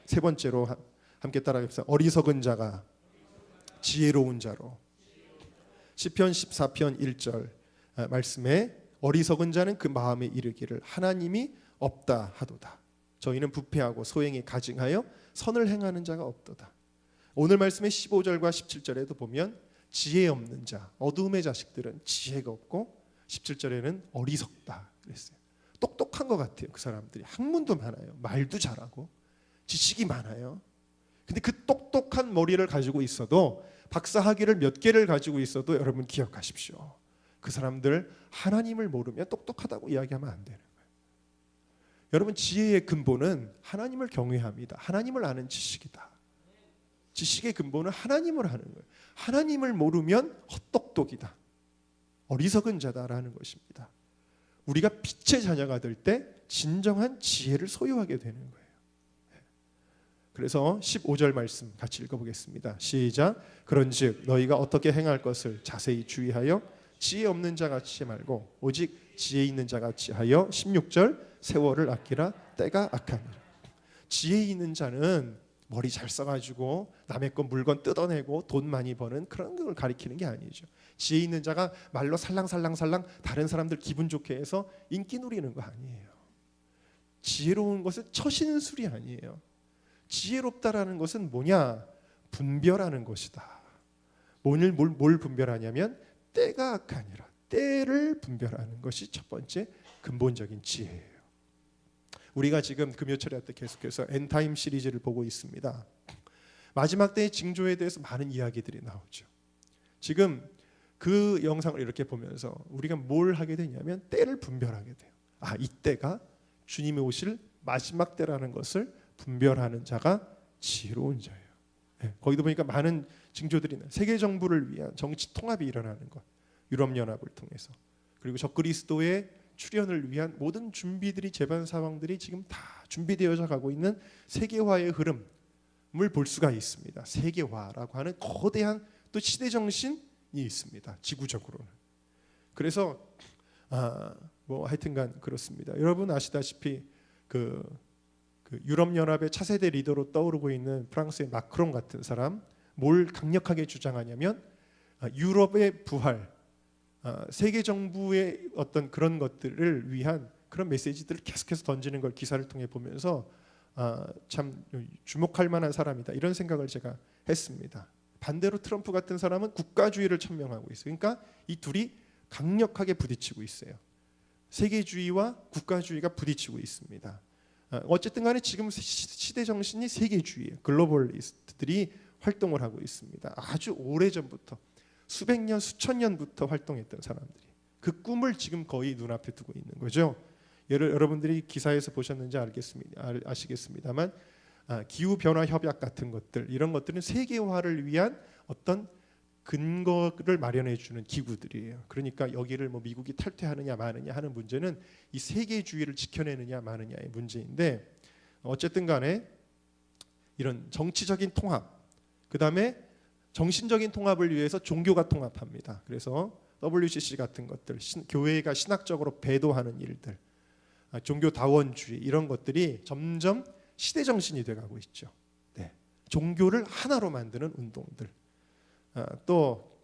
세 번째로 함께 따라합시다. 어리석은 자가 지혜로운 자로. 시편 14편 1절 말씀에 어리석은 자는 그 마음에 이르기를 하나님이 없다 하도다. 저희는 부패하고 소행에 가증하여 선을 행하는 자가 없도다. 오늘 말씀의 15절과 17절에도 보면 지혜 없는 자, 어두움의 자식들은 지혜가 없고 17절에는 어리석다 그랬어요. 똑똑한 것 같아요. 그 사람들이 학문도 많아요. 말도 잘하고 지식이 많아요. 근데 그 똑똑한 머리를 가지고 있어도 박사 학위를 몇 개를 가지고 있어도 여러분 기억하십시오. 그 사람들 하나님을 모르면 똑똑하다고 이야기하면 안 되는 거예요. 여러분 지혜의 근본은 하나님을 경외합니다. 하나님을 아는 지식이다. 지식의 근본은 하나님을 아는 거예요. 하나님을 모르면 헛똑똑이다. 어리석은 자다라는 것입니다. 우리가 빛의 자녀가 될 때 진정한 지혜를 소유하게 되는 거예요. 그래서 15절 말씀 같이 읽어보겠습니다. 시작. 그런즉 너희가 어떻게 행할 것을 자세히 주의하여 지혜 없는 자같이 말고 오직 지혜 있는 자같이 하여 16절 세월을 아끼라 때가 악하니라. 지혜 있는 자는 머리 잘 써가지고 남의 것 물건 뜯어내고 돈 많이 버는 그런 걸 가리키는 게 아니죠. 지혜 있는 자가 말로 살랑살랑살랑 다른 사람들 기분 좋게 해서 인기 누리는 거 아니에요. 지혜로운 것은 처신술이 아니에요. 지혜롭다라는 것은 뭐냐? 분별하는 것이다. 뭘 분별하냐면 때가 악하니라. 때를 분별하는 것이 첫 번째 근본적인 지혜예요. 우리가 지금 금요철에 계속해서 엔타임 시리즈를 보고 있습니다. 마지막 때의 징조에 대해서 많은 이야기들이 나오죠. 지금 그 영상을 이렇게 보면서 우리가 뭘 하게 되냐면 때를 분별하게 돼요. 이때가 주님이 오실 마지막 때라는 것을 분별하는 자가 지혜로운 자예요. 거기도 보니까 많은 징조들이 나요. 세계 정부를 위한 정치 통합이 일어나는 것, 유럽연합을 통해서. 그리고 적그리스도의 출현을 위한 모든 준비들이 재반 상황들이 지금 다 준비되어져 가고 있는 세계화의 흐름을 볼 수가 있습니다. 세계화라고 하는 거대한 또 시대 정신이 있습니다. 지구적으로는. 그래서 하여튼간 그렇습니다. 여러분 아시다시피 그 유럽연합의 차세대 리더로 떠오르고 있는 프랑스의 마크롱 같은 사람, 뭘 강력하게 주장하냐면 유럽의 부활, 세계 정부의 어떤 그런 것들을 위한 그런 메시지들을 계속해서 던지는 걸 기사를 통해 보면서 참 주목할 만한 사람이다 이런 생각을 제가 했습니다. 반대로 트럼프 같은 사람은 국가주의를 천명하고 있어요. 그러니까 이 둘이 강력하게 부딪히고 있어요. 세계주의와 국가주의가 부딪히고 있습니다. 어쨌든 간에 지금 시대 정신이 세계주의예요. 글로벌리스트들이 활동을 하고 있습니다. 아주 오래전부터 수백 년, 수천 년부터 활동했던 사람들이 그 꿈을 지금 거의 눈앞에 두고 있는 거죠. 여러분들이 기사에서 보셨는지 아시겠습니다만 기후변화 협약 같은 것들, 이런 것들은 세계화를 위한 어떤 근거를 마련해 주는 기구들이에요. 그러니까 여기를 미국이 탈퇴하느냐 마느냐 하는 문제는 이 세계주의를 지켜내느냐 마느냐의 문제인데, 어쨌든 간에 이런 정치적인 통합, 그다음에 정신적인 통합을 위해서 종교가 통합합니다. 그래서 WCC 같은 것들, 교회가 신학적으로 배도하는 일들, 종교다원주의 이런 것들이 점점 시대 정신이 돼가고 있죠. 네. 종교를 하나로 만드는 운동들. 또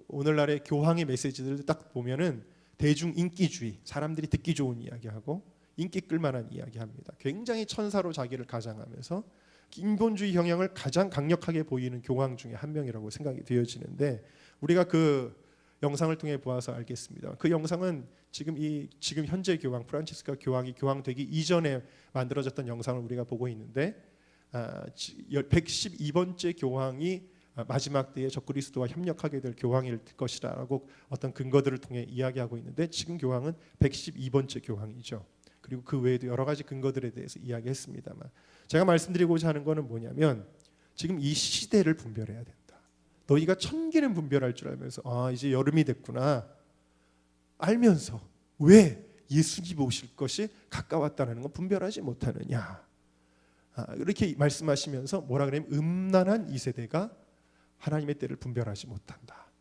오늘날의 교황의 메시지들을 딱 보면은 대중 인기주의, 사람들이 듣기 좋은 이야기하고 인기 끌만한 이야기합니다. 굉장히 천사로 자기를 가장하면서 인본주의 경향을 가장 강력하게 보이는 교황 중에 한 명이라고 생각이 되어지는데, 우리가 그 영상을 통해 보아서 알겠습니다. 그 영상은 지금 현재 교황 프란치스카 교황이 교황되기 이전에 만들어졌던 영상을 우리가 보고 있는데, 112번째 교황이 마지막 때에 적그리스도와 협력하게 될 교황일 것이라고 어떤 근거들을 통해 이야기하고 있는데, 지금 교황은 112번째 교황이죠. 그리고 그 외에도 여러 가지 근거들에 대해서 이야기했습니다만, 제가 말씀드리고자 하는 것은 뭐냐면 지금 이 시대를 분별해야 된다. 너희가 천기는 분별할 줄 알면서 이제 여름이 됐구나 알면서 왜 예수님 오실 것이 가까웠다는 건 분별하지 못하느냐, 이렇게 말씀하시면서 뭐라 그러냐면 음란한 이 세대가 하나님의 때를 분별하지 못한다.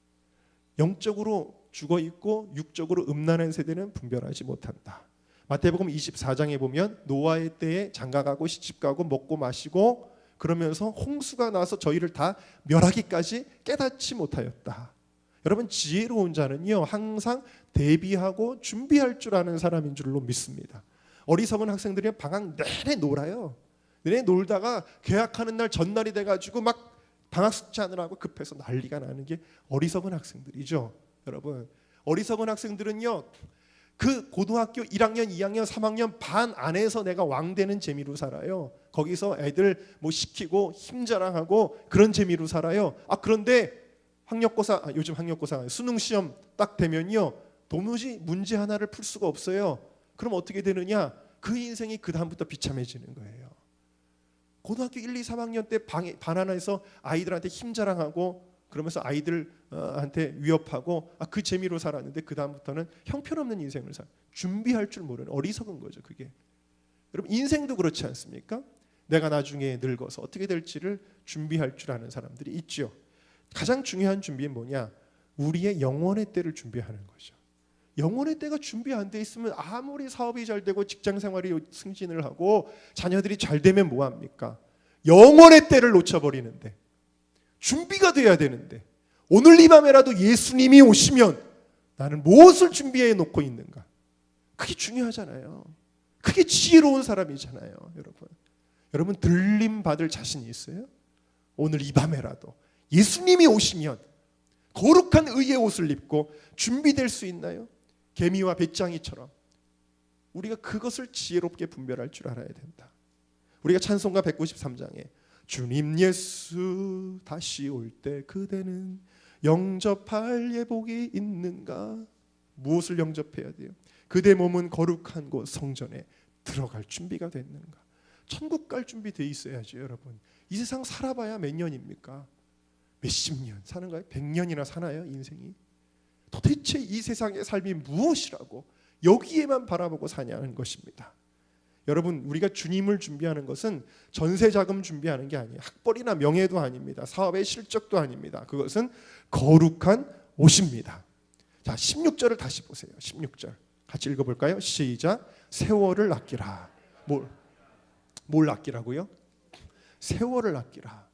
영적으로 죽어있고 육적으로 음란한 세대는 분별하지 못한다. 마태복음 24장에 보면 노아의 때에 장가가고 시집가고 먹고 마시고 그러면서 홍수가 나서 저희를 다 멸하기까지 깨닫지 못하였다. 여러분, 지혜로운 자는요 항상 대비하고 준비할 줄 아는 사람인 줄로 믿습니다. 어리석은 학생들이 방학 내내 놀아요. 내내 놀다가 개학하는 날 전날이 돼가지고 막 방학 숙제하느라고 급해서 난리가 나는 게 어리석은 학생들이죠. 여러분, 어리석은 학생들은요 그 고등학교 1학년, 2학년, 3학년 반 안에서 내가 왕 되는 재미로 살아요. 거기서 애들 뭐 시키고 힘자랑하고 그런 재미로 살아요. 그런데 요즘 학력고사 수능 시험 딱 되면요 도무지 문제 하나를 풀 수가 없어요. 그럼 어떻게 되느냐? 그 인생이 그 다음부터 비참해지는 거예요. 고등학교 1, 2, 3학년 때 반 하나에서 아이들한테 힘자랑하고 그러면서 아이들한테 위협하고 그 재미로 살았는데 그 다음부터는 형편없는 인생을 준비할 줄 모르는 어리석은 거죠. 그게 여러분 인생도 그렇지 않습니까? 내가 나중에 늙어서 어떻게 될지를 준비할 줄 아는 사람들이 있죠. 가장 중요한 준비는 뭐냐? 우리의 영혼의 때를 준비하는 거죠. 영혼의 때가 준비 안 돼 있으면 아무리 사업이 잘 되고 직장 생활이 승진을 하고 자녀들이 잘 되면 뭐합니까? 영혼의 때를 놓쳐버리는데, 준비가 돼야 되는데, 오늘 이 밤에라도 예수님이 오시면 나는 무엇을 준비해 놓고 있는가? 그게 중요하잖아요. 그게 지혜로운 사람이잖아요. 여러분 들림 받을 자신이 있어요? 오늘 이 밤에라도 예수님이 오시면 거룩한 의의 옷을 입고 준비될 수 있나요? 개미와 배짱이처럼 우리가 그것을 지혜롭게 분별할 줄 알아야 된다. 우리가 찬송가 193장에 주님 예수 다시 올 때 그대는 영접할 예복이 있는가? 무엇을 영접해야 돼요? 그대 몸은 거룩한 곳 성전에 들어갈 준비가 됐는가? 천국 갈 준비 돼 있어야죠. 여러분, 이 세상 살아봐야 몇 년입니까? 몇십 년 사는 거예요? 100년이나 사나요? 인생이? 도대체 이 세상의 삶이 무엇이라고 여기에만 바라보고 사냐는 것입니다. 여러분, 우리가 주님을 준비하는 것은 전세자금 준비하는 게 아니에요. 학벌이나 명예도 아닙니다. 사업의 실적도 아닙니다. 그것은 거룩한 옷입니다. 자, 16절을 다시 보세요. 16절 같이 읽어볼까요? 시작. 세월을 아끼라. 뭘 아끼라고요? 세월을 아끼라.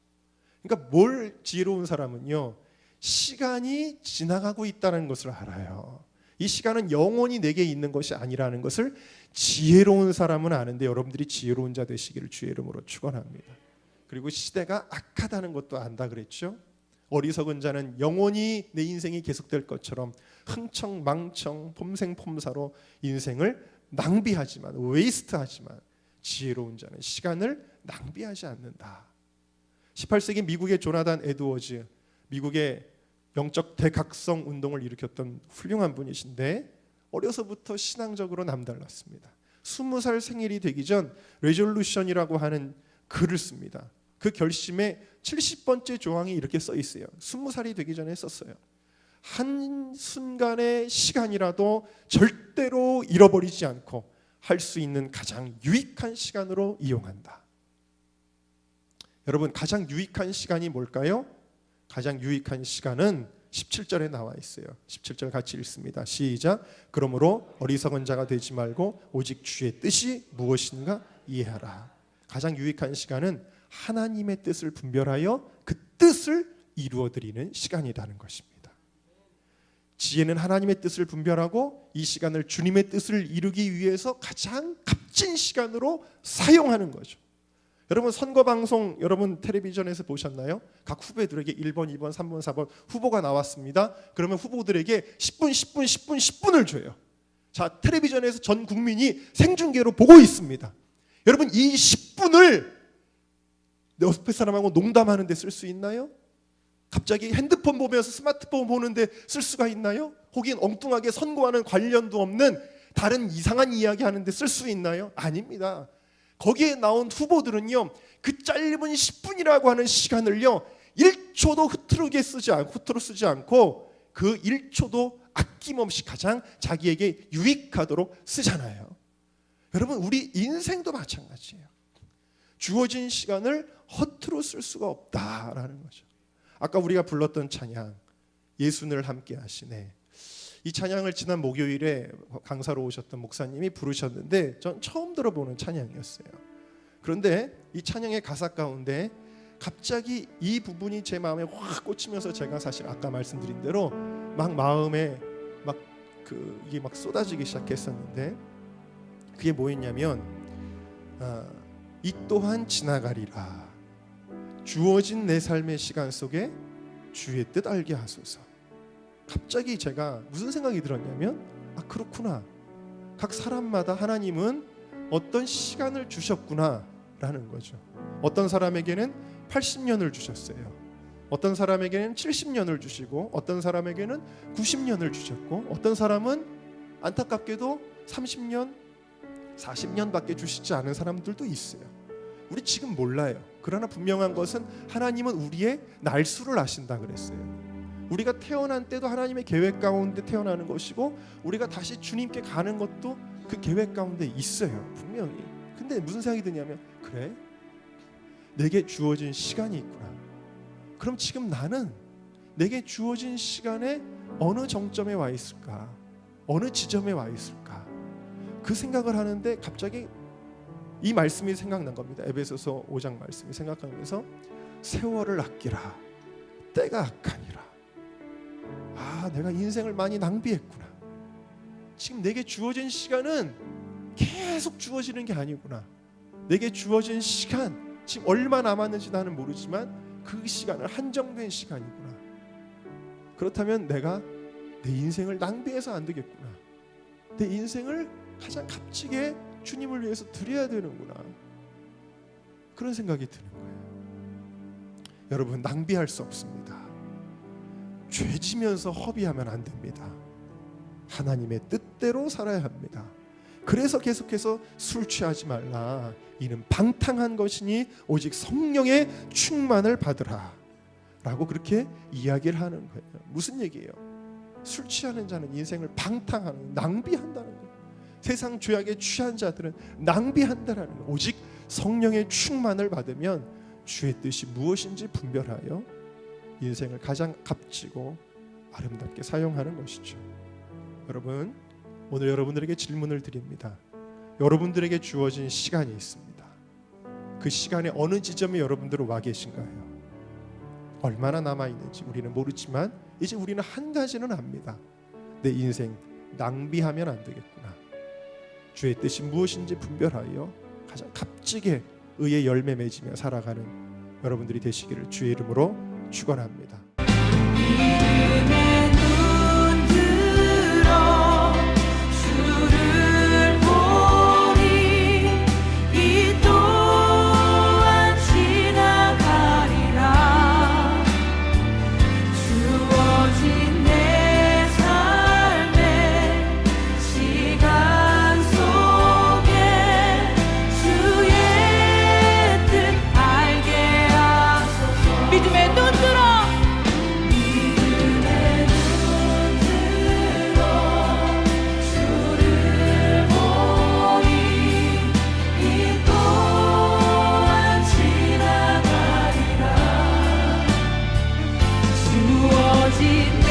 그러니까 뭘 지혜로운 사람은요, 시간이 지나가고 있다는 것을 알아요. 이 시간은 영원히 내게 있는 것이 아니라는 것을 지혜로운 사람은 아는데, 여러분들이 지혜로운 자 되시기를 주의 이름으로 축원합니다. 그리고 시대가 악하다는 것도 안다 그랬죠. 어리석은 자는 영원히 내 인생이 계속될 것처럼 흥청망청 폼생폼사로 인생을 낭비하지만, 웨이스트하지만, 지혜로운 자는 시간을 낭비하지 않는다. 18세기 미국의 조나단 에드워즈, 미국의 영적 대각성 운동을 일으켰던 훌륭한 분이신데 어려서부터 신앙적으로 남달랐습니다. 20살 생일이 되기 전 레졸루션이라고 하는 글을 씁니다. 그 결심에 70번째 조항이 이렇게 써 있어요. 20살이 되기 전에 썼어요. 한 순간의 시간이라도 절대로 잃어버리지 않고 할 수 있는 가장 유익한 시간으로 이용한다. 여러분, 가장 유익한 시간이 뭘까요? 가장 유익한 시간은 17절에 나와 있어요. 17절 같이 읽습니다. 시작. 그러므로 어리석은 자가 되지 말고 오직 주의 뜻이 무엇인가 이해하라. 가장 유익한 시간은 하나님의 뜻을 분별하여 그 뜻을 이루어드리는 시간이라는 것입니다. 지혜는 하나님의 뜻을 분별하고 이 시간을 주님의 뜻을 이루기 위해서 가장 값진 시간으로 사용하는 거죠. 여러분, 선거방송 여러분 텔레비전에서 보셨나요? 각 후보들에게 1번, 2번, 3번, 4번 후보가 나왔습니다. 그러면 후보들에게 10분, 10분, 10분, 10분을 줘요. 자, 텔레비전에서 전 국민이 생중계로 보고 있습니다. 여러분, 이 10분을 옆에 사람하고 농담하는 데 쓸 수 있나요? 갑자기 핸드폰 보면서 스마트폰 보는데 쓸 수가 있나요? 혹은 엉뚱하게 선거와는 관련도 없는 다른 이상한 이야기 하는데 쓸 수 있나요? 아닙니다. 거기에 나온 후보들은요, 그 짧은 10분이라고 하는 시간을요 1초도 흐트러 쓰지 않고 그 1초도 아낌없이 가장 자기에게 유익하도록 쓰잖아요. 여러분, 우리 인생도 마찬가지예요. 주어진 시간을 허투루 쓸 수가 없다라는 거죠. 아까 우리가 불렀던 찬양, 예수를 함께 하시네. 이 찬양을 지난 목요일에 강사로 오셨던 목사님이 부르셨는데 전 처음 들어보는 찬양이었어요. 그런데 이 찬양의 가사 가운데 갑자기 이 부분이 제 마음에 확 꽂히면서 제가 사실 아까 말씀드린 대로 막 마음에 막 이게 막 쏟아지기 시작했었는데 그게 뭐였냐면 이 또한 지나가리라. 주어진 내 삶의 시간 속에 주의 뜻 알게 하소서. 갑자기 제가 무슨 생각이 들었냐면 그렇구나. 각 사람마다 하나님은 어떤 시간을 주셨구나 라는 거죠. 어떤 사람에게는 80년을 주셨어요. 어떤 사람에게는 70년을 주시고 어떤 사람에게는 90년을 주셨고 어떤 사람은 안타깝게도 30년, 40년밖에 주시지 않은 사람들도 있어요. 우리 지금 몰라요. 그러나 분명한 것은 하나님은 우리의 날수를 아신다 그랬어요. 우리가 태어난 때도 하나님의 계획 가운데 태어나는 것이고 우리가 다시 주님께 가는 것도 그 계획 가운데 있어요. 분명히. 근데 무슨 생각이 드냐면 그래? 내게 주어진 시간이 있구나. 그럼 지금 나는 내게 주어진 시간에 어느 정점에 와 있을까? 어느 지점에 와 있을까? 그 생각을 하는데 갑자기 이 말씀이 생각난 겁니다. 에베소서 5장 말씀이 생각하면서 세월을 아끼라. 때가 악하니라. 내가 인생을 많이 낭비했구나. 지금 내게 주어진 시간은 계속 주어지는 게 아니구나. 내게 주어진 시간 지금 얼마 남았는지 나는 모르지만 그 시간은 한정된 시간이구나. 그렇다면 내가 내 인생을 낭비해서 안 되겠구나. 내 인생을 가장 값지게 주님을 위해서 드려야 되는구나. 그런 생각이 드는 거예요. 여러분, 낭비할 수 없습니다. 죄지면서 허비하면 안 됩니다. 하나님의 뜻대로 살아야 합니다. 그래서 계속해서 술 취하지 말라. 이는 방탕한 것이니 오직 성령의 충만을 받으라 라고 그렇게 이야기를 하는 거예요. 무슨 얘기예요? 술 취하는 자는 인생을 방탕하는, 낭비한다는 거예요. 세상 죄악에 취한 자들은 낭비한다는 거예요. 오직 성령의 충만을 받으면 주의 뜻이 무엇인지 분별하여 인생을 가장 값지고 아름답게 사용하는 것이죠. 여러분, 오늘 여러분들에게 질문을 드립니다. 여러분들에게 주어진 시간이 있습니다. 그 시간에 어느 지점에 여러분들은 와 계신가요? 얼마나 남아있는지 우리는 모르지만 이제 우리는 한 가지는 압니다. 내 인생 낭비하면 안 되겠구나. 주의 뜻이 무엇인지 분별하여 가장 값지게 의의 열매 맺으며 살아가는 여러분들이 되시기를 주의 이름으로 축원합니다. 주어진